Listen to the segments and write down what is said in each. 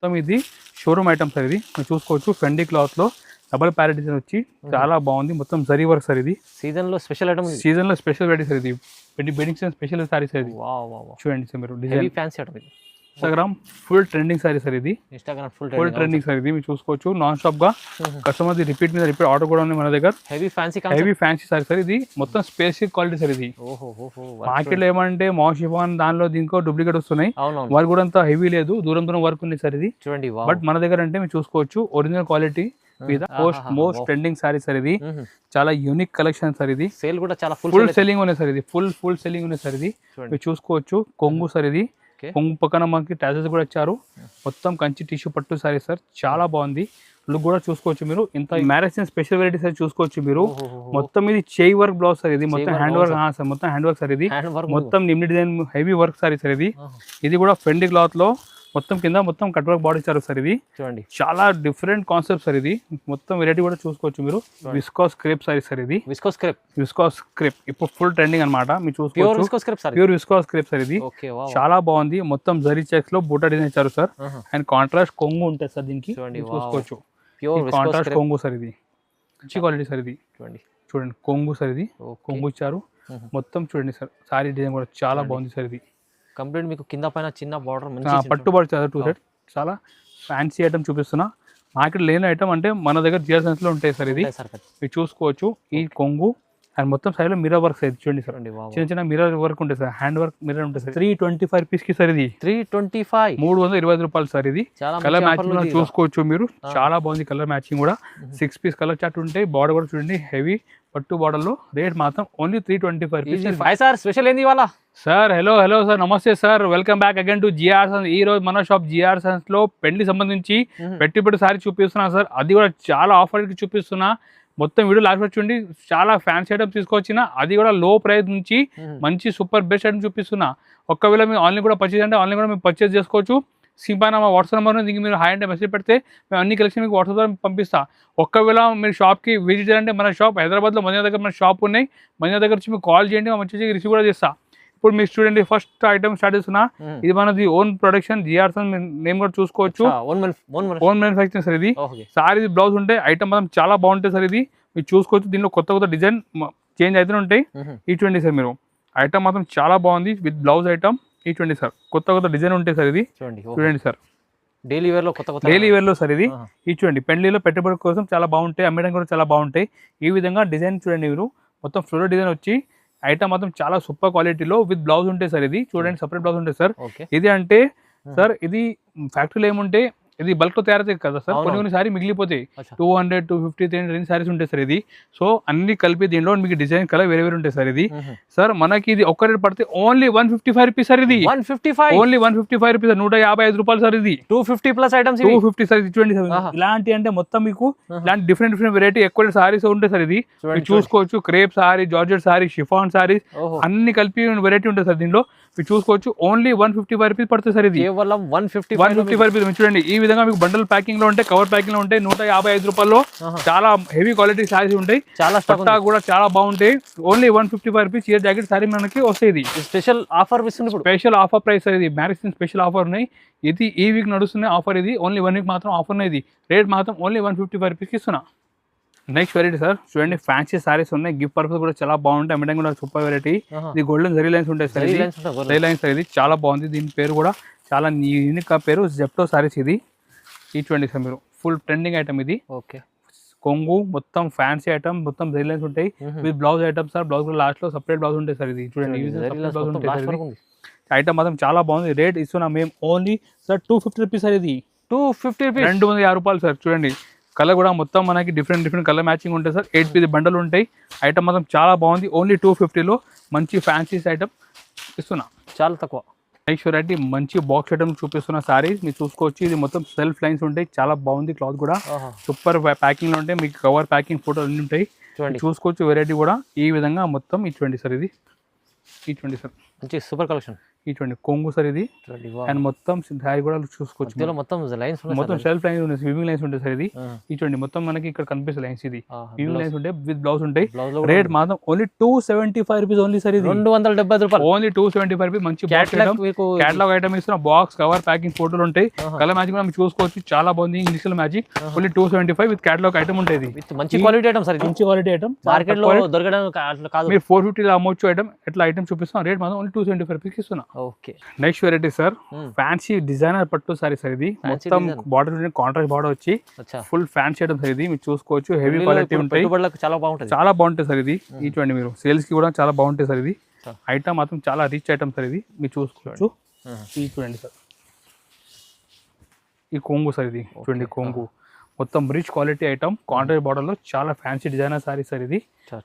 మొత్తం ఇది showroom item sir. ఇది మీరు చూసుకోవచ్చు ఫెండీ క్లాత్ లో డబల్ ప్యారెట్ డిజైన్ వచ్చి చాలా బాగుంది. మొత్తం జరీ వర్క్ సార్. ఇది సీజన్ లో స్పెషల్ ఐటమ్, సీజన్ లో స్పెషల్ వెరైటీ సార్. ఇది wedding season special sorry sir. ఇది చూడండి సార్ మీరు డిజైన్ ఫ్యాన్సీ ఐటమ్. ఇది Instagram full trending sorry sir. ఇది ఇన్స్టాగ్రామ్ ఫుల్ ట్రెండింగ్ సార్. ఇది మీరు చూసుకోవచ్చు నాన్ స్టాప్ గా కస్టమర్ రిపీట్ మీద రిపీట్ ఆర్డర్ కూడా ఉంది మన దగ్గర. Heavy fancy sorry sir. ఇది మొత్తం స్పేసిఫిక్ క్వాలిటీ సార్. ఇది మార్కెట్ లో ఏమంటే మాషిఫాన్ దానిలో దీనికో డూప్లికేట్ వస్తున్నాయి. వర్క్ కూడా అంత హెవీ లేదు, దూరం వర్క్ ఉంది సార్. ఇది చూడండి. బట్ మన దగ్గర అంటే మీరు చూసుకోవచ్చు ఒరిజినల్ క్వాలిటీ మీద మోస్ట్ ట్రెండింగ్ సారీ సార్. ఇది చాలా యూనిక్ కలెక్షన్ సార్. ఇది సేల్ కూడా చాలా ఫుల్ సెల్లింగ్ ఉన్నాయి సార్. ఇది ఫుల్ సెల్లింగ్ ఉన్నాయి సార్. ఇది మీరు చూసుకోవచ్చు కొంగు సార్. ఇది కొంగు పక్కన మనకి టాజెస్ కూడా ఇచ్చారు. మొత్తం కంచి టిష్యూ పట్టు సారీ సార్. చాలా బాగుంది. లుక్ కూడా చూసుకోవచ్చు మీరు. ఇంత మ్యారేజ్ స్పెషల్ వెరైటీ సార్ చూసుకోవచ్చు మీరు. మొత్తం ఇది చేయి వర్క్ బ్లౌజ్ సార్. ఇది మొత్తం హ్యాండ్ వర్క్ సార్. మొత్తం హ్యాండ్ వర్క్ సార్. ఇది మొత్తం నిమ్ని design heavy work sari sir. ఇది కూడా ఫెండీ క్లాత్ లో మొత్తం కింద మొత్తం కట్ వర్క్ బాడీ ఇచ్చారు సార్. ఇది చూడండి చాలా డిఫరెంట్ కాన్సెప్ట్ సార్. ఇది మొత్తం వెరైటీ కూడా చూసుకోవచ్చు మీరు. Viscose crepe sorry sir. ఇది విస్కోస్ క్రేప్ ఇప్పుడు ఫుల్ ట్రెండింగ్ అనమాట. మీరు చూసుకోవచ్చు ప్యూర్ విస్కోస్ క్రేప్ సార్. ఇది చాలా బాగుంది. మొత్తం జరీ చెక్స్ లో బూటా డిజైన్ ఇచ్చారు సార్. అండ్ కాంట్రాస్ట్ కొంగు ఉంటుంది సార్. దీనికి చూసుకోవచ్చు కాంట్రాస్ట్ కొంగు సార్. ఇది మంచి క్వాలిటీ సార్. ఇది చూడండి కొంగు సార్. ఇది కొంగు ఇచ్చారు మొత్తం. చూడండి సార్ సారీ డిజైన్ కూడా చాలా బాగుంది సార్. ఇది కంప్లీట్ మీకు కింద పైన చిన్న బార్డర్ పట్టుబడి టూ సైడ్ చాలా ఫ్యాన్సీ ఐటమ్ చూపిస్తున్నా. మార్కెట్ లేని ఐటమ్ అంటే మన దగ్గర జిఆర్ సెన్స్ లో ఉంటాయి సార్. ఇది మీరు చూసుకోవచ్చు. ఈ కొంగు అండ్ మొత్తం సైడ్ లో మిర్రర్ వర్క్ సార్. చూడండి సార్ చిన్న చిన్న మిర్రర్ వర్క్ ఉంటుంది సార్. హ్యాండ్ వర్క్ మిర్రర్ ఉంటుంది సార్. 325 రూపీస్ కి సార్. ఇది 325 రూపాయలు సార్. ఇది కలర్ మ్యాచింగ్ చూసుకోవచ్చు మీరు. చాలా బాగుంది కలర్ మ్యాచింగ్ కూడా. 6 పీస్ కలర్ చార్ట్ ఉంటాయి. బార్డర్ కూడా చూడండి హెవీ పట్టు బార్డర్ లో. రేట్ మాత్రం ఓన్లీ 325 రూపీస్ సార్. స్పెషల్ ఏంది ఇవాళ సార్? హలో సార్, నమస్తే sir. Welcome back again to GR sons. ఈ రోజు మన షాప్ జిఆర్ సన్స్ లో పెళ్లి సంబంధించి పెట్టుబడి సారీ చూపిస్తున్నా సార్. అది కూడా చాలా ఆఫర్ కి చూపిస్తున్నా. మొత్తం వీడియో లాస్ట్ చూడండి. చాలా ఫ్యాన్సీ ఐటమ్స్ తీసుకొచ్చిన, అది కూడా లో ప్రైస్ నుంచి మంచి సూపర్ బెస్ట్ ఐటమ్ చూపిస్తున్నా. ఒకవేళ మీరు ఆన్లైన్ కూడా పర్చేజ్ అంటే ఆన్లైన్ కూడా మీరు పర్చేజ్ చేసుకోవచ్చు. సింపల్ మా వాట్సాప్ నెంబర్ దీనికి మీరు హాయ్ అంటే మెసేజ్ పెడితే మేము అన్ని కలెక్షన్ మీకు వాట్సాప్ ద్వారా పంపిస్తా. ఒక్కవేళ మీరు షాప్కి విజిట్ చేయాలంటే మన షాప్ హైదరాబాద్లో మదీనా దగ్గర మన షాప్ ఉన్నాయి. మదీనా దగ్గర వచ్చి మీకు కాల్ చేయండి, మంచి రిసీవ్ కూడా చేస్తా. ఇప్పుడు మీరు స్టూడెంట్ ఫస్ట్ ఐటమ్ స్టార్ట్ చేస్తున్నా. ఇది మనది own production GR sons name కూడా చూసుకోవచ్చు. Own manufacturing sir. ఇది సారీ బ్లౌజ్ ఉంటే ఐటమ్ మాత్రం చాలా బాగుంటుంది సార్. ఇది మీరు చూసుకోవచ్చు. దీనిలో కొత్త డిజైన్ చేంజ్ అవుతూనే ఉంటాయి. చూడండి సార్ మీరు ఐటమ్ మాత్రం చాలా బాగుంది విత్ బ్లౌజ్ ఐటమ్. చూడండి సార్ కొత్త డిజైన్ ఉంటాయి సార్. ఇది చూడండి సార్ డైలీ వేర్ లో సార్. ఇది చూడండి పెళ్లిలో పెట్టుబడి కోసం చాలా బాగుంటాయి, అమ్మడానికి కూడా చాలా బాగుంటాయి. ఈ విధంగా డిజైన్ చూడండి మీరు. మొత్తం ఫ్లోరల్ డిజైన్ వచ్చి ఐటమ్ మాత్రం చాలా సూపర్ క్వాలిటీలో విత్ బ్లౌజ్ ఉంటాయి సార్. ఇది చూడండి సపరేట్ బ్లౌజ్ ఉంటాయి సార్. ఇది అంటే సార్ ఇది ఫ్యాక్టరీలో ఏముంటే ఇది బల్క్ లో తయారవుతాయి కదా సార్. కొన్ని సారీ మిగిలిపోతాయి. 200, 250, 300 సారీస్ ఉంటాయి సార్. ఇది సో అన్ని కలిపి దీనిలో మీకు డిజైన్ కలర్ వేరే ఉంటాయి సార్. ఇది సార్ మనకి ఇది ఒక్క రేట్ పడితే ఓన్లీ 155 రూపీస్ సార్. ఇది ఓన్లీ 155 రూపీస్, 155 రూపాయలు సార్. ఇది 250 ప్లస్ ఐటమ్స్ 250 సార్. చూడండి సార్ ఇలాంటి అంటే మొత్తం మీకు ఇలాంటి డిఫరెంట్ వెరైటీ ఎక్కువ సారీస్ ఉంటాయి సార్. ఇది మీరు చూసుకోవచ్చు. Crepe sorry, georgette sorry, chiffon saris అన్ని కలిపి వెరైటీ ఉంటుంది సార్. దీనిలో మీరు చూసుకోవచ్చు. ఓన్లీ 155 రూపీస్ పడుతుంది సార్. ఇది 155 రూపీస్. చూడండి ఈ విధంగా మీకు బండల్ ప్యాకింగ్ లో ఉంటాయి, కవర్ ప్యాకింగ్ లో ఉంటాయి. 155 రూపాయల్లో చాలా హెవీ క్వాలిటీ సారీస్ ఉంటాయి. పట్టా కూడా చాలా బాగుంటాయి. Only 155 rupees year jacket sorry మనకి వస్తాయి. Special offer price sir. ఇది మ్యారేజ్ స్పెషల్ ఆఫర్ ఉన్నాయి. ఇది ఈ వీక్ నడుస్తున్న ఆఫర్. ఇది ఓన్లీ 1 వీక్ మాత్రం ఆఫర్ ఉన్నాయి. ఇది రేట్ మాత్రం ఓన్లీ 155 రూపీస్కి ఇస్తున్నా. నెక్స్ట్ వెరైటీ సార్ చూడండి ఫ్యాన్సీ సారీస్ ఉన్నాయి. గిఫ్ట్ పర్పస్ కూడా చాలా బాగుంటాయి. అమ్మడానికి కూడా సూపర్ వెరైటీ. ఇది గోల్డెన్ జరీ లైన్స్ ఉంటాయి సార్. Zari lines sir. ఇది చాలా బాగుంది. దీని పేరు కూడా చాలా యూనిక్ పేరు జెప్టో సారీస్. ఇది చూడండి సార్ మీరు ఫుల్ ట్రెండింగ్ ఐటమ్. ఇది కొంగు మొత్తం ఫ్యాన్సీ ఐటమ్, మొత్తం జరీ లైన్స్ ఉంటాయి with blouse item sir. Blouse కూడా లాస్ట్ లో సపరేట్ బ్లౌజ్ ఉంటాయి సార్. ఇది చూడండి ఐటమ్ మాత్రం చాలా బాగుంది. రేట్ ఇస్తున్నా మేము ఓన్లీ సార్ 250 రూపీస్ సార్. ఇది 250 రూపీస్, 250 రూపాయలు సార్. చూడండి కలర్ కూడా మొత్తం మనకి డిఫరెంట్ కలర్ మ్యాచింగ్ ఉంటాయి సార్. 8 పీస్ బండలు ఉంటాయి. ఐటమ్ మాత్రం చాలా బాగుంది. ఓన్లీ 250లో మంచి ఫ్యాన్సీ ఐటమ్ ఇస్తున్నా, చాలా తక్కువ. నెక్స్ట్ వెరైటీ మంచి బాక్స్ ఐటమ్ చూపిస్తున్న సారీస్ మీరు చూసుకోవచ్చు. ఇది మొత్తం సెల్ఫ్ లైన్స్ ఉంటాయి. చాలా బాగుంది. క్లాత్ కూడా సూపర్ ప్యాకింగ్ లో ఉంటాయి. మీకు కవర్ ప్యాకింగ్ ఫోటోలు అన్ని ఉంటాయి. చూసుకోవచ్చు. వెరైటీ కూడా ఈ విధంగా మొత్తం ఇటువంటి సార్. ఇది ఇటువంటి సార్ మంచి సూపర్ కలెక్షన్. ఇటువంటి కొంగు సార్ ఇది. చూడండి అండ్ మొత్తం శారీ కూడా చూసుకోవచ్చు. మధ్యలో మొత్తం లైన్స్ మొత్తం సెల్ఫ్ లైన్స్ ఉంటాయి, స్విమ్మింగ్ లైన్స్ ఉంటాయి సార్ ఇది. ఇటువంటి మొత్తం మనకి ఇక్కడ కనిపిస్తుంది లైన్స్. ఇది స్విమ్మింగ్ లైన్స్ ఉంటాయి విత్ బ్లౌజ్ ఉంటాయి. రేట్ మాత్రం ఓన్లీ 275 రూపీస్ ఓన్లీ సార్ ఇది. 270 రూపాయలు ఓన్లీ 275 రూపీస్. మంచి క్యాటలాగ్ ఐటమ్ ఇస్తున్న బాక్స్ కవర్ ప్యాకింగ్ ఫోటోలు ఉంటాయి. కలర్ మ్యాచింగ్ కూడా చూసుకోవచ్చు, చాలా బాగుంది. ఇంగ్లీష్ లో matching only 275 with catalogue item ఉంటుంది. మంచి క్వాలిటీ ఐటమ్ సార్, మంచి క్వాలిటీ ఐటమ్. మార్కెట్ లో దొరకడం కాదు. మీరు 450 లో అమ్మొచ్చు ఐటమ్. ఎట్లా ఐటమ్ చూపిస్తాం, రేట్ మాత్రం ఓన్లీ 275 రూపీస్ ఇస్తున్నా. Okay. Next variety sir, fancy designer పట్టు సారీ సార్ ఇది. మొత్తం బార్డర్ కాంట్రాస్ట్ బార్డర్ వచ్చి ఫుల్ ఫ్యాన్సీ ఐటమ్ సార్ ఇది. మీరు చూసుకోవచ్చు, హెవీ క్వాలిటీ ఉంటాయి, చాలా బాగుంటుంది. చాలా బాగుంటుంది సార్ ఇది. ఇటువంటి మీరు సేల్స్ కి కూడా చాలా బాగుంటుంది సార్ ఇది. ఐటమ్ మాత్రం చాలా రిచ్ ఐటమ్ సార్ ఇది. మీరు చూసుకోవచ్చు. ఇది చూడండి సార్, ఈ కొంగు సార్ ఇది. చూడండి కొంగు మొత్తం rich quality item. Contrast border లో చాలా ఫ్యాన్సీ డిజైనర్ సారీ సార్ ఇది.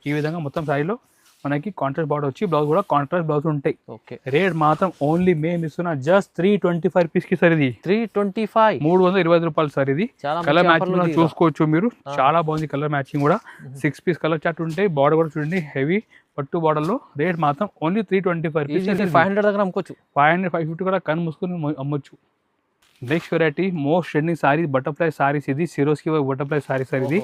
ఈ విధంగా మొత్తం సారీలో మనకి కాంట్రాస్ట్ బార్డర్ వచ్చి బ్లౌజ్ కూడా కాంట్రాస్ట్ బ్లౌజ్ ఉంటాయి. ఓకే. రేట్ మాత్రం ఓన్లీ మేము ఇస్తున్నా జస్ట్ 325 రూపీస్ కి సార్ ఇది. 325 320 రూపాయలు సార్ ఇది. కలర్ మ్యాచింగ్ చూసుకోవచ్చు మీరు, చాలా బాగుంది కలర్ మ్యాచింగ్ కూడా. 6 పీస్ కలర్ చార్ట్ ఉంటాయి. బార్డర్ కూడా చూడండి హెవీ పట్టు బార్డర్ లో. రేట్ మాత్రం ఓన్లీ 325 రూపీస్. 500 దగ్గర అమ్ముకోవచ్చు. 500 550 కూడా కన్ను మూసుకొని అమ్మొచ్చు. Next variety most trending sorry butterfly saris ఇది. సిరోస్కి బటర్ఫ్లై సారీ సార్ ఇది.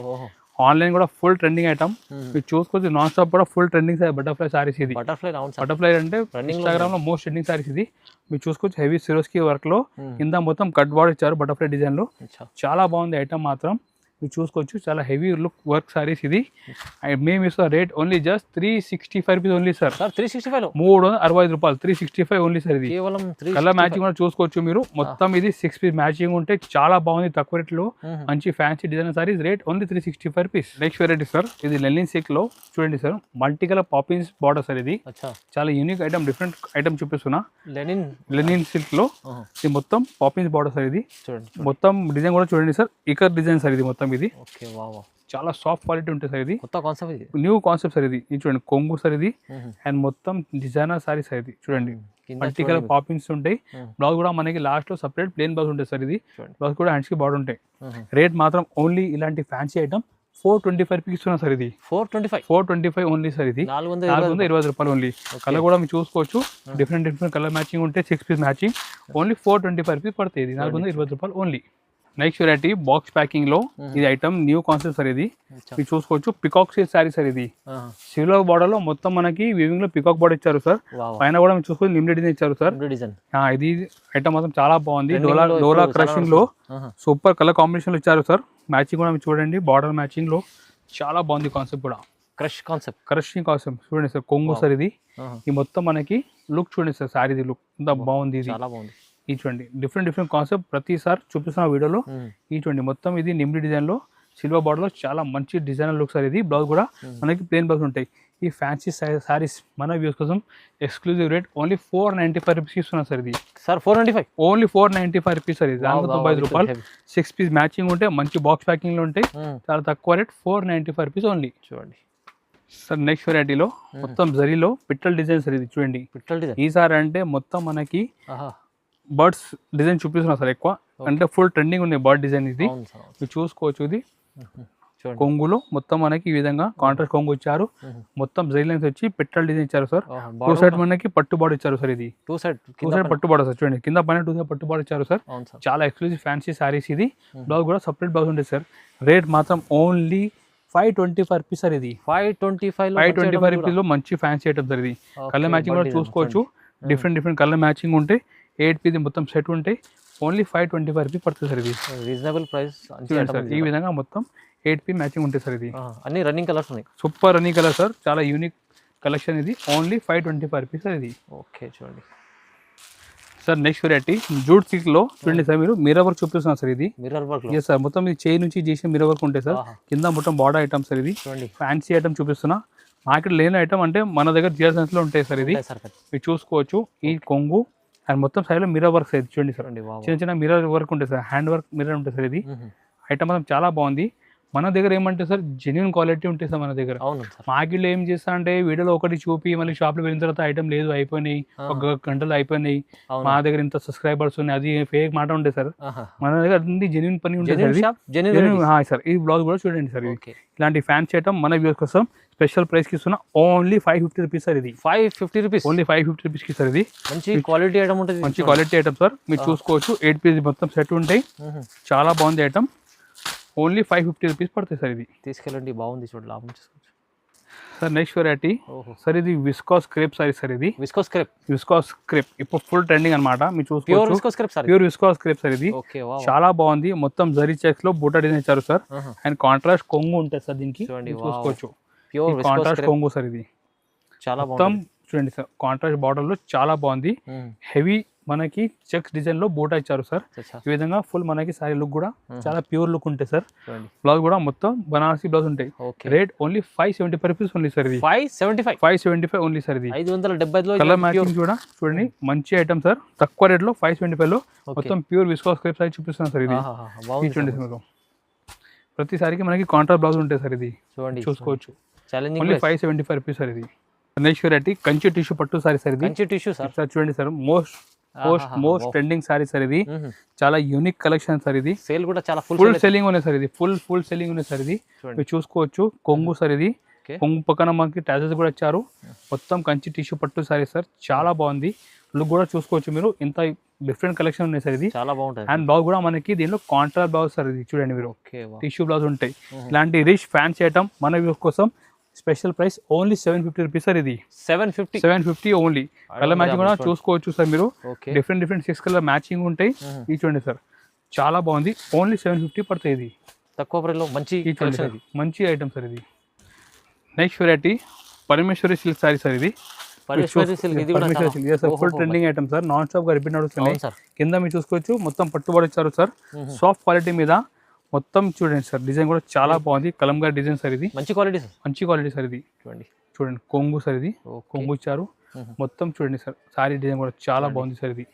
ఆన్లైన్ కూడా ఫుల్ ట్రెండింగ్ ఐటమ్. మీరు చూసుకోవచ్చు, నాన్ స్టాప్ కూడా ఫుల్ ట్రెండింగ్ బటర్ఫ్లై సారీస్ ఇది. బటర్ఫ్లై అంటే ఇన్స్టాగ్రామ్ లో మోస్ట్ ట్రెండింగ్ సారీస్ ఇది. మీరు చూసుకోవచ్చు, హెవీ సిరోస్కి వర్క్ లో కింద మొత్తం కట్ బార్డర్ ఇచ్చారు బటర్ఫ్లై డిజైన్ లో. చాలా బాగుంది ఐటమ్ మాత్రం. మీరు చూసుకోవచ్చు, చాలా హెవీ లుక్ వర్క్ సారీస్ ఇది. మేము ఇస్తున్న rate only just 365 rupees only sir. 365 365 రూపాయలు. 365 ఓన్లీ సార్ ఇది. కేవలం కలర్ మ్యాచింగ్ కూడా చూసుకోవచ్చు మీరు. మొత్తం ఇది 6 పీస్ మ్యాచింగ్ ఉంటే చాలా బాగుంది, తక్కువ రేట్ లో మంచి fancy design saris. Rate only 365 rupees. Next variety sir, ఇది లెనిన్ సిల్క్ లో చూడండి sir, multi colour Poppins border sir ఇది. చాలా యూనిక్ ఐటమ్, డిఫరెంట్ ఐటమ్ చూపిస్తున్నా. లెనిన్ సిల్క్ లో ఇది మొత్తం పాపిన్స్ బార్డర్ సార్ ఇది. మొత్తం డిజైన్ కూడా చూడండి సార్, ఇకర్ డిజైన్ సార్ ఇది మొత్తం. ఇది చాలా సాఫ్ట్ క్వాలిటీ ఉంటుంది సార్ ఇది. న్యూ కాన్సెప్ట్ సార్ ఇది. చూడండి కొంగు సార్ ఇది. అండ్ మొత్తం డిజైనర్ సారీ సార్ ఇది. చూడండి మల్టీ కలర్ పాపింగ్స్ ఉంటాయి. బ్లౌజ్ కూడా మనకి లాస్ట్ లో సపరేట్ ప్లేన్ బ్లౌజ్ ఉంటుంది సార్ ఇది. బ్లౌజ్ కూడా హ్యాండ్స్ కి బార్డర్ ఉంటాయి. రేట్ మాత్రం ఓన్లీ ఇలాంటి ఫ్యాన్సీ ఐటమ్ 425 రూపీస్ ఇస్తున్నా సార్ ఇది. 425 ఓన్లీ సార్ ఇది. 420 రూపాయలు ఓన్లీ. కలర్ కూడా మీరు చూసుకోవచ్చు, డిఫరెంట్ కలర్ మ్యాచింగ్ ఉంటే 6 పీస్ మ్యాచింగ్. ఓన్లీ 425 రూపీస్ పడుతుంది. 420 రూపాయలు only. Next variety box packing లో ఇది ఐటమ్ న్యూ కాన్సెప్ట్ సార్ ఇది. మీరు చూసుకోవచ్చు, పికాక్ సిల్క్ సారీ సార్ ఇది. సిల్వర్ బార్డర్ లో మొత్తం మనకి వీవింగ్ లో పికాక్ బార్డర్ ఇచ్చారు సార్. పైన కూడా మీరు చూసుకోవచ్చు లిమిటెడ్ డిజైన్ ఇచ్చారు సార్. ఇది ఐటమ్ మాత్రం చాలా బాగుంది. డోలా క్రషింగ్ లో సూపర్ కలర్ కాంబినేషన్ లో ఇచ్చారు సార్. మ్యాచింగ్ కూడా మీరు చూడండి, బార్డర్ మ్యాచింగ్ లో చాలా బాగుంది కాన్సెప్ట్ కూడా. క్రషింగ్ కాన్సెప్ట్ చూడండి సార్. కొంగు సార్ ఇది. ఈ మొత్తం మనకి లుక్ చూడండి సార్, సారీ లుక్ ఎంత బాగుంది ఇది. ఈ చూడండి డిఫరెంట్ కాన్సెప్ట్ ప్రతిసారి చూపిస్తున్న వీడియోలో. ఈ చూడండి మొత్తం ఇది నిమ్డి డిజైన్ లో సిల్వర్ బార్డర్ లో చాలా మంచి డిజైనర్ లుక్ సార్ ఇది. బ్లౌజ్ కూడా మనకి ప్లేన్ బ్లౌజ్ ఉంటాయి. ఈ ఫ్యాన్సీ సారీస్ మన వ్యూస్ కోసం ఎక్స్క్లూజివ్ రేట్ ఓన్లీ 495 రూపీస్ ఇస్తున్నారు సార్ ఇది. ఓన్లీ 495 రూపీస్ సార్ ఇది. 95 రూపాయలు. 6 పీస్ మ్యాచింగ్ ఉంటే మంచి బాక్స్ ప్యాకింగ్ లో ఉంటాయి. చాలా తక్కువ రేట్ 495 రూపీస్ ఓన్లీ. చూడండి సార్, నెక్స్ట్ వెరైటీలో మొత్తం జరీలో పిట్టల్ డిజైన్ సార్ ఇది. చూడండి ఈసారి అంటే మొత్తం మనకి బర్డ్స్ డిజైన్ చూపిస్తున్నా సార్ ఎక్కువ. అంటే ఫుల్ ట్రెండింగ్ ఉంది బర్డ్ డిజైన్ ఇది. మీరు చూసుకోవచ్చు, ఇది కొంగులో మొత్తం మనకి ఈ విధంగా కాంట్రాస్ట్ కొంగు ఇచ్చారు. మొత్తం జరీ లైన్స్ వచ్చి పిట్టల్ డిజైన్ ఇచ్చారు సార్. 2 సైడ్ మనకి పట్టు బార్డర్ ఇచ్చారు సార్ ఇది. 2 సైడ్ పట్టు బార్డర్ సార్. చూడండి కింద పైన 2 సైడ్ పట్టు బార్డర్ ఇచ్చారు సార్. చాలా ఎక్స్క్లూజివ్ ఫ్యాన్సీ సారీస్ ఇది. బ్లౌజ్ కూడా సపరేట్ బ్లౌజ్ ఉంటుంది సార్. రేట్ మాత్రం ఓన్లీ 525 రూపీస్ సార్ ఇది. 525 రూపీస్ లో మంచి ఫ్యాన్సీ ఐటమ్ సార్ ఇది. కలర్ మ్యాచింగ్ కూడా చూసుకోవచ్చు, డిఫరెంట్ కలర్ మ్యాచింగ్ ఉంటాయి. 8 పీస్ మొత్తం సెట్ ఉంటాయి. ఓన్లీ 525 రూపీస్ పడుతుంది సార్ ఇది. Reasonable price. ఈ విధంగా మొత్తం 8 పీస్ మ్యాచింగ్ ఉంటాయి సార్ ఇది. అన్ని రన్నింగ్ కలర్స్ ఉన్నాయి. సూపర్ రన్నింగ్ కలర్ సార్, చాలా యూనిక్ కలెక్షన్ ఇది. ఓన్లీ 525 రూపీస్ సార్ ఇది. ఓకే చూడండి sir, next variety jute silk లో చూడండి సార్. మీరు మిర్రర్ వర్క్ చూపిస్తున్నారు సార్ ఇది. ఎస్ సార్, మొత్తం ఇది చేయి నుంచి చేసిన మిర్రర్ వర్క్ ఉంటాయి సార్. కింద మొత్తం బార్డర్ ఐటమ్ సార్ ఇది. ఫ్యాన్సీ ఐటమ్ చూపిస్తున్నా. మార్కెట్ లేని ఐటమ్ అంటే మన దగ్గర జిఆర్ లో ఉంటాయి సార్ ఇది. మీరు చూసుకోవచ్చు, ఈ కొంగు అండ్ మొత్తం సైడ్ లో మిర్రర్ వర్క్ సార్ చూడండి సార్. చిన్న మిర్రర్ వర్క్ ఉంటుంది సార్, హ్యాండ్ వర్క్ మిర్రర్ ఉంటుంది సార్ ఇది. ఐటమ్ మొత్తం చాలా బాగుంది. మన దగ్గర ఏమంటే సార్ జెన్యున్ క్వాలిటీ ఉంటుంది సార్ మన దగ్గర. అవును సార్. మార్కెట్లో ఏం చేస్తా అంటే వీడియోలో ఒకటి చూపి మళ్ళీ షాప్లో వెళ్ళిన తర్వాత ఐటమ్ లేదు అయిపోయినాయి, ఒక గంటలో అయిపోయినాయి, మా దగ్గర ఇంత సబ్స్క్రైబర్స్ ఉన్నాయి, అది ఫేక్ మాట ఉండే సార్. మన దగ్గర అన్ని జెన్యున్ పని ఉంటుంది సార్. ఈ బ్లౌజ్ కూడా చూడండి సార్, ఇలాంటి ఫ్యాన్సీ ఐటమ్ మన వ్యూస్ కోసం స్పెషల్ ప్రైస్ కి ఇస్తున్నా. Only 550 rupees sir. ఇది 550 రూపీస్, ఓన్లీ 550 రూపీస్ కి సార్. ఇది మంచి క్వాలిటీ ఐటమ్ ఉంటుంది, మంచి క్వాలిటీ ఐటమ్ సార్. మీరు చూసుకోవచ్చు 8 పీస్ మొత్తం సెట్ ఉంటాయి, చాలా బాగుంది ఐటమ్. ఓన్లీ 550 రూపీస్ పడుతుంది సార్. ఇది తీసుకెళ్ళండి, బాగుంది చూడండి, లాభం చేసుకోవచ్చు సార్. నెక్స్ట్ వెరైటీ సార్, ఇది విస్కాస్ క్రేప్ సారీ సార్. ఇది విస్కాస్ క్రేప్ ఇప్పుడు ఫుల్ ట్రెండింగ్ అనమాట. మీరు చూసుకోవచ్చు ప్యూర్ విస్కాస్ క్రేప్ సార్. ఇది చాలా బాగుంది, మొత్తం జరీ చెక్స్ లో బూటా డిజైన్ ఇచ్చారు సార్. అండ్ కాంట్రాస్ట్ కొంగు ఉంటుంది సార్ దీనికి, చూసుకోవచ్చు కాంట్రాస్ట్ కొంగు సార్. ఇది చాలా మొత్తం చూడండి సార్, కాంట్రాస్ట్ బార్డర్ లో చాలా బాగుంది. హెవీ మనకి చెక్స్ డిజైన్ లో బూటా ఇచ్చారు సార్. ఈ విధంగా ఫుల్ మనకి సారీ లుక్ కూడా చాలా ప్యూర్ లుక్ ఉంటాయి సార్. బ్లౌజ్ కూడా మొత్తం బనారసి బ్లౌజ్ ఉంటాయి. Rate only 575 rupees only sir. ఇది 575 ఓన్లీ సార్. ఇది 570 కలర్ మ్యాచింగ్ కూడా చూడండి, మంచి ఐటమ్ సార్. తక్కువ రేట్ లో 575 లో మొత్తం ప్యూర్ విస్కాస్ క్రేప్ సారీ చూపిస్తున్నాను సార్. ఇది చూడండి సార్, ప్రతిసారికి మనకి కాంట్రాస్ట్ బ్లౌజ్ ఉంటాయి సార్. ఇది చూసుకోవచ్చు, ఓన్లీ 575 రూపీస్ సార్. ఇది నెక్స్ట్ వెరైటీ కంచి టిష్యూ పట్టు సారీ సార్. ఇది సార్ చూడండి sir, most trending sorry sir. ఇది చాలా యూనిక్ కలెక్షన్ సార్. ఇది సేల్ కూడా చాలా ఫుల్ సెల్లింగ్ ఉన్నాయి సార్. ఇది ఫుల్ సెల్లింగ్ ఉన్నాయి సార్. ఇది మీరు చూసుకోవచ్చు కొంగు సార్. ఇది కొంగు పక్కన మనకి టాజెస్ కూడా ఇచ్చారు. మొత్తం కంచి టిష్యూ పట్టు సారీ సార్, చాలా బాగుంది. లుక్ కూడా చూసుకోవచ్చు మీరు, ఇంత డిఫరెంట్ కలెక్షన్ ఉన్నాయి సార్. ఇది చాలా బాగుంటుంది. అండ్ బ్లౌజ్ కూడా మనకి దీనిలో కాంట్రాస్ట్ బ్లౌజ్ సార్. ఇది చూడండి మీరు, టిష్యూ బ్లౌజ్ ఉంటాయి. ఇలాంటి రిచ్ ఫ్యాన్సీ ఐటమ్ మన వ్యూస్ కోసం special price only 750 rupees sir. ఇది 750 ఓన్లీ. కలర్ మ్యాచింగ్ కూడా చూసుకోవచ్చు సార్ మీరు, డిఫరెంట్ 6 కలర్ మ్యాచింగ్ ఉంటాయి. ఇది చూడండి సార్, చాలా బాగుంది. ఓన్లీ 750 పడుతుంది. ఇది తక్కువ ప్రైస్ లో మంచి ఐటమ్ సార్. ఇది next variety Parameshwari silk sari sir. ఇది Parameshwari silk full trending item sir. Non stop గా రిపీట్ నడుస్తున్నాయి. కింద మీరు చూసుకోవచ్చు మొత్తం పట్టుబడి ఇచ్చారు సార్. సాఫ్ట్ క్వాలిటీ మీద మొత్తం చూడండి సార్, డిజైన్ కూడా చాలా బాగుంది. కలంగా డిజైన్ సార్. ఇది మంచి క్వాలిటీ సార్. ఇది చూడండి కొంగు సార్. ఇది కొంగు ఇచ్చారు మొత్తం. చూడండి సార్, సారీ డిజైన్ కూడా చాలా బాగుంది సార్. ఇది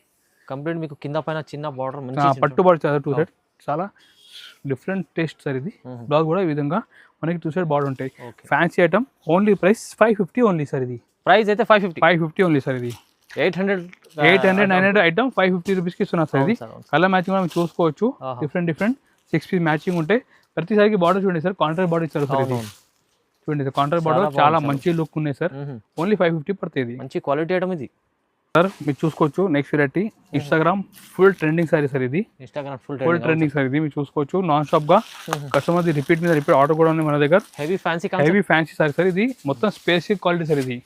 కంప్లీట్ మీకు కింద పైన చిన్న బార్డర్ పట్టుబడి ఇచ్చారు 2 సైడ్, చాలా డిఫరెంట్ టేస్ట్ సార్. ఇది బ్లౌజ్ కూడా ఈ విధంగా మనకి 2 సైడ్ బార్డర్ ఉంటాయి. Fancy item only price 550 only sir. ఇది ప్రైస్ అయితే 550 ఓన్లీ సార్. ఇది 800 ఐటమ్ 550 రూపీస్ కి ఇస్తున్నారు సార్. ఇది కలర్ మ్యాచింగ్ కూడా చూసుకోవచ్చు, డిఫరెంట్ 6 పీస్ మ్యాచింగ్ ఉంటాయి. ప్రతిసారికి బార్డర్ చూడండి సార్, కాంట్రాస్ట్ బార్డర్ ఇచ్చారు సార్. ఇది చూడండి సార్, కాంట్రాస్ట్ బార్డర్ చాలా మంచి లుక్ ఉన్నాయి సార్. ఓన్లీ 550 పడుతుంది. మంచి క్వాలిటీ ఐటమ్ ఇది సార్. మీరు చూసుకోవచ్చు next variety Instagram full trending sorry sir. ఇది ఫుల్ ట్రెండింగ్ సార్. ఇది మీరు చూసుకోవచ్చు నాన్ స్టాప్ గా కస్టమర్ రిపీట్ మీద రిపీట్ ఆర్డర్ కూడా ఉంది మన దగ్గర. Heavy fancy sorry sir. ఇది మొత్తం స్పేసిఫిక్ క్వాలిటీ సార్. ఇది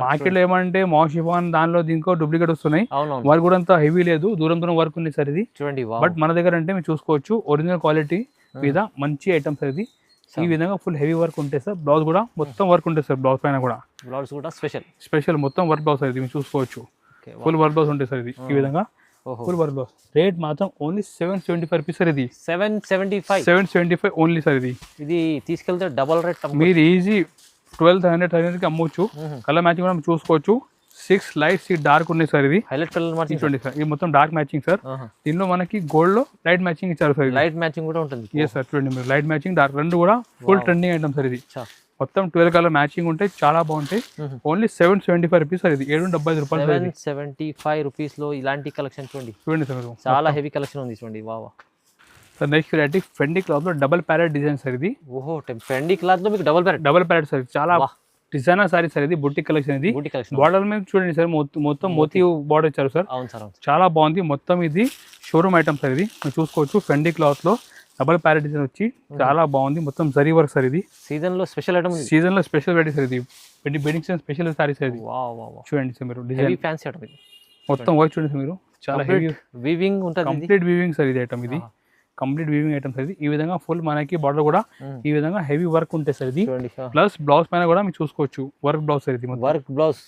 మార్కెట్ లో ఏమంటే మాషిఫాన్ దానిలో దీనికో డూప్లికేట్ వస్తున్నాయి. వర్క్ కూడా అంత హెవీ లేదు, దూరం వర్క్ ఉంది సార్. ఇది చూడండి, బట్ మన దగ్గర అంటే మీరు చూసుకోవచ్చు ఒరిజినల్ క్వాలిటీ మీద మంచి ఐటమ్ సార్. ఇది ఈ విధంగా ఫుల్ హెవీ వర్క్ ఉంటాయి సార్. బ్లౌజ్ కూడా మొత్తం వర్క్ ఉంటుంది సార్. బ్లౌజ్ పైన కూడా స్పెషల్ మొత్తం వర్క్ బ్లౌజ్ సార్. ఇది మీరు చూసుకోవచ్చు ఫుల్ వర్క్ బ్లౌజ్ ఉంటాయి సార్. ఇది ఈ విధంగా ఫుల్ వర్క్ బ్లౌజ్. రేట్ మాత్రం ఓన్లీ 775 రూపీస్ సార్. ఇది 775 ఓన్లీ సార్. ఇది తీసుకెళ్తే డబల్ రేట్ మీరు ఈజీ 1200 కి అమ్మవచ్చు. కలర్ మ్యాచింగ్ కూడా చూసుకోవచ్చు. 6 లైట్ 6 డార్క్ ఉన్నాయి సార్. ఇది హైలైట్ కలర్ మ్యాచింగ్ చూడండి సార్. ఇది మొత్తం డార్క్ మ్యాచింగ్ సార్. దీనిలో మనకి గోల్డ్ లో లైట్ మ్యాచింగ్ ఇచ్చారు సార్. లైట్ మ్యాచింగ్ కూడా ఉంటుంది. ఎస్ సార్, చూడండి మీరు లైట్ మ్యాచింగ్ డార్క్ రెండు కూడా ఫుల్ ట్రెండింగ్ ఐటమ్ సార్. ఇది మొత్తం 12 కలర్ మ్యాచింగ్ ఉంటాయి, చాలా బాగుంటాయి. Only 775 rupees sir. ఇది 775 రూపాయలు. 775 రూపీస్ లో ఇలాంటి కలెక్షన్ చూడండి సార్. చాలా హెవీ కలెక్షన్ ఉంది చూడండి. Wow sir. Next variety ఫెండీ cloth లో డబల్ ప్యారెట్ డిజైన్ సార్. ఇది ఫెండీ క్లాత్ లో మీకు డబల్ ప్యారెట్ సార్. చాలా డిజైనర్ సారీ సార్. ఇది బుట్టి కలెక్షన్. ఇది బార్డర్ మీద చూడండి సార్, మొత్తం మోతీ బార్డర్ ఇచ్చారు సార్. చాలా బాగుంది. మొత్తం ఇది షోరూమ్ ఐటమ్ సార్. ఇది మీరు చూసుకోవచ్చు ఫెండీ క్లాత్ లో డబల్ ప్యారెట్ డిజైన్ వచ్చి చాలా బాగుంది. మొత్తం జరీ వర్క్ సార్. ఇది సీజన్ లో స్పెషల్ వెరైటీ సార్. ఇది బెడ్డింగ్ స్పెషల్ సారీ సార్. ఇది చూడండి సార్ మీరు డిజైన్ ఫ్యాన్సీ ఐటమ్. ఇది మొత్తం వర్క్ చూడండి సార్ మీరు, చాలా హెవీ వీవింగ్ ఉంటుంది. Complete weaving sir. ఇది ఐటమ్ ఇది కంప్లీట్ వీవింగ్ ఐటమ్ సార్. ఇది ఈ విధంగా ఫుల్ మనకి బార్డర్ కూడా ఈ విధంగా హెవీ వర్క్ ఉంటాయి సార్. ఇది ప్లస్ బ్లౌజ్ పైన కూడా మీరు చూసుకోవచ్చు వర్క్ బ్లౌజ్ సార్. ఇది వర్క్ బ్లౌజ్.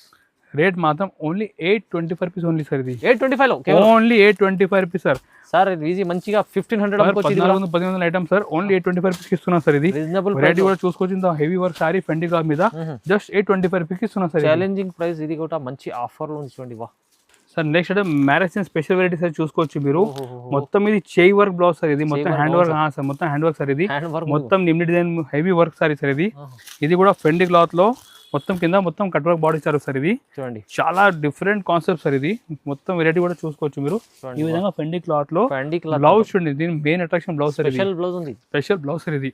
రేట్ మాత్రం ఓన్లీ 825 రూపీస్ ఓన్లీ సార్. ఇది 825 only 825 rupees sir. Sir easy మంచిగా 1500 ఐటమ్ సార్. ఓన్లీ 825 రూపీస్ ఇస్తున్నా సార్. ఇది వెరైటీ కూడా చూసుకోవచ్చు. ఇంత హెవీ వర్క్ సారీ ఫెండీ క్లాత్ మీద జస్ట్ 825 రూపీస్ ఇస్తున్నా సార్. Challenging price. ఇది కూడా మంచి ఆఫర్ లో ఉంది చూడండి. వా సార్ నెక్స్ట్ అంటే మ్యారేజ్ స్పెషల్ వెరైటీస్ అయితే చూసుకోవచ్చు మీరు. మొత్తం ఇది చేయి వర్క్ బ్లౌజ్ సార్, ఇది మొత్తం హ్యాండ్ వర్క్ సార్, మొత్తం హ్యాండ్ వర్క్ సార్, ఇది మొత్తం నిమ్ని డిజైన్ హెవీ వర్క్ సార్ ఇది. ఇది కూడా ఫెండి క్లాత్ లో మొత్తం కింద మొత్తం cut work body sir sir, ఇది చూడండి చాలా డిఫరెంట్ కాన్సెప్ట్ సార్. ఇది మొత్తం వెరైటీ కూడా చూసుకోవచ్చు మీరు. ఈ విధంగా ఫెండి క్లాత్ లో బ్లౌజ్ చూడండి, దీని main attraction blouse sir, special blouse ఉంది, స్పెషల్ బ్లౌజ్ సార్ ఇది.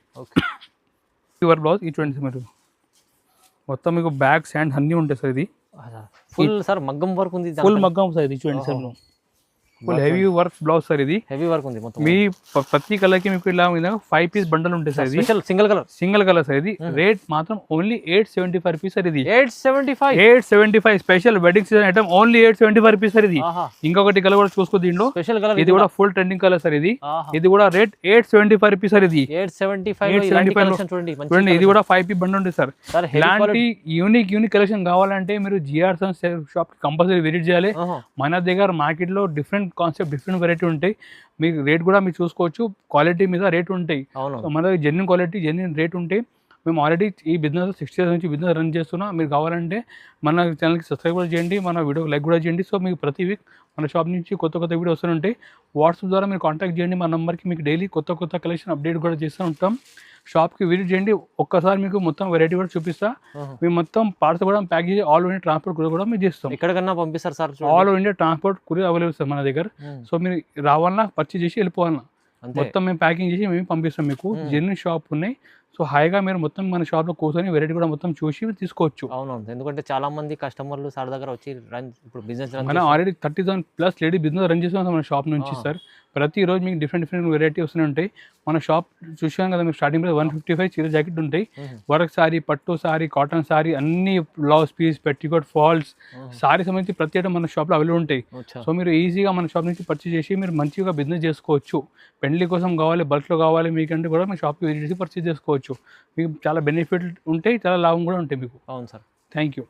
వర్క్ బ్లౌజ్ ఈ చూడండి మీరు, మొత్తం మీకు బ్యాగ్స్ హ్యాండ్ అన్నీ ఉంటాయి సార్. ఇది ఫుల్ సార్ మగ్గం వర్క్ ఉంది, ఫుల్ మగ్గం సార్ ఇది చూడండి sir, full heavy work blouse sir. ఇది హెవీ వర్క్ ఉంది మొత్తం. మీ ప్రతి కలర్ కి మీకు ఇలా 5 పీస్ బండల్ ఉంటాయి సార్. ఇది సింగిల్ కలర్ సార్. ఇది రేట్ మాత్రం ఓన్లీ 875 రూపీస్ సార్. ఇది 875 special wedding season item, only 875 rupees sir. ఇది ఇంకొకటి కలర్ కూడా చూసుకో దీంట్లో స్పెషల్ కలర్, ఇది కూడా ఫుల్ ట్రెండింగ్ కలర్ సార్. ఇది కూడా రేట్ 875 రూపీస్ సార్. ఇది 875 చూడండి, ఇది కూడా 5 పీస్ బండల్ ఉంటుంది సార్. ఇలాంటి యూనిక్ కలెక్షన్ కావాలంటే మీరు GR sons shop compulsory visit చేయాలి. మన దగ్గర మార్కెట్ లో డిఫరెంట్ కాన్సెప్ట్, డిఫరెంట్ వెరైటీ ఉంటాయి. మీకు రేట్ కూడా మీరు చూసుకోవచ్చు, క్వాలిటీ మీద రేట్ ఉంటాయి. మన దగ్గర జెన్యున్ క్వాలిటీ, జెన్యున్ రేట్ ఉంటాయి. మేము ఆల్రెడీ ఈ బిజినెస్ 6 years నుంచి బిజినెస్ రన్ చేస్తున్నాం. మీరు కావాలంటే మన ఛానల్కి సబ్స్క్రైబ్ కూడా చేయండి, మన వీడియోకి లైక్ కూడా చేయండి. సో మీకు ప్రతి వీక్ మన షాప్ నుంచి కొత్త వీడియో వస్తుంటాయి. వాట్సాప్ ద్వారా మీరు కాంటాక్ట్ చేయండి మా నెంబర్కి. మీకు డైలీ కొత్త కలెక్షన్ అప్డేట్ కూడా చేస్తూ ఉంటాం. షాప్కి విజిట్ చేయండి, ఒక్కసారి మీకు మొత్తం వెరైటీ కూడా చూపిస్తా. మేము మొత్తం పార్సల్ కూడా ప్యాక్ చేసి ఆల్ ఇండియా ట్రాన్స్పోర్ట్ కూడా మేము చేస్తాం. ఎక్కడికన్నా పంపిస్తారు సార్? ఆల్ ఇండియా ట్రాన్స్పోర్ట్ కూడా అవైలబుల్ సార్ మన దగ్గర. సో మీరు రావాలన్నా పర్చేజ్ చేసి వెళ్ళిపోవాలన్నా మొత్తం మేము ప్యాకింగ్ చేసి మేము పంపిస్తాం. మీకు జెన్యున్ షాప్ ఉన్నాయి. సో హాయిగా మీరు మొత్తం మన షాప్ లో కూర్చొని వెరైటీ కూడా మొత్తం చూసి తీసుకోవచ్చు. అవునవును, ఎందుకంటే చాలా మంది కస్టమర్లు సార్ దగ్గర వచ్చి ఇప్పుడు బిజినెస్ మనం ఆల్రెడీ 30,000+ లేడీ బిజినెస్ రన్ చేస్తున్నాం మన షాప్ నుంచి సార్. ప్రతిరోజు మీకు డిఫరెంట్ వెరైటీ వస్తూనే ఉంటాయి. మన షాప్ చూసాం కదా మీరు, స్టార్టింగ్ 155 చీర జాకెట్ ఉంటాయి, వర్క్ సారీ, పట్టు సారీ, కాటన్ సారీ, అన్ని blouse piece, petticoat, falls, sari సంబంధించి ప్రతి ఐటమ్ మన షాప్లో అవైలబుల్ ఉంటాయి. సో మీరు ఈజీగా మన షాప్ నుంచి పర్చేజ్ చేసి మీరు మంచిగా బిజినెస్ చేసుకోవచ్చు. పెళ్లి కోసం కావాలి, బల్క్లో కావాలి మీకంటే కూడా మీ షాప్కి విజిట్ చేసి పర్చేజ్ చేసుకోవచ్చు. మీకు చాలా బెనిఫిట్ ఉంటాయి, చాలా లాభం కూడా ఉంటాయి మీకు. అవును సార్, థ్యాంక్ యూ.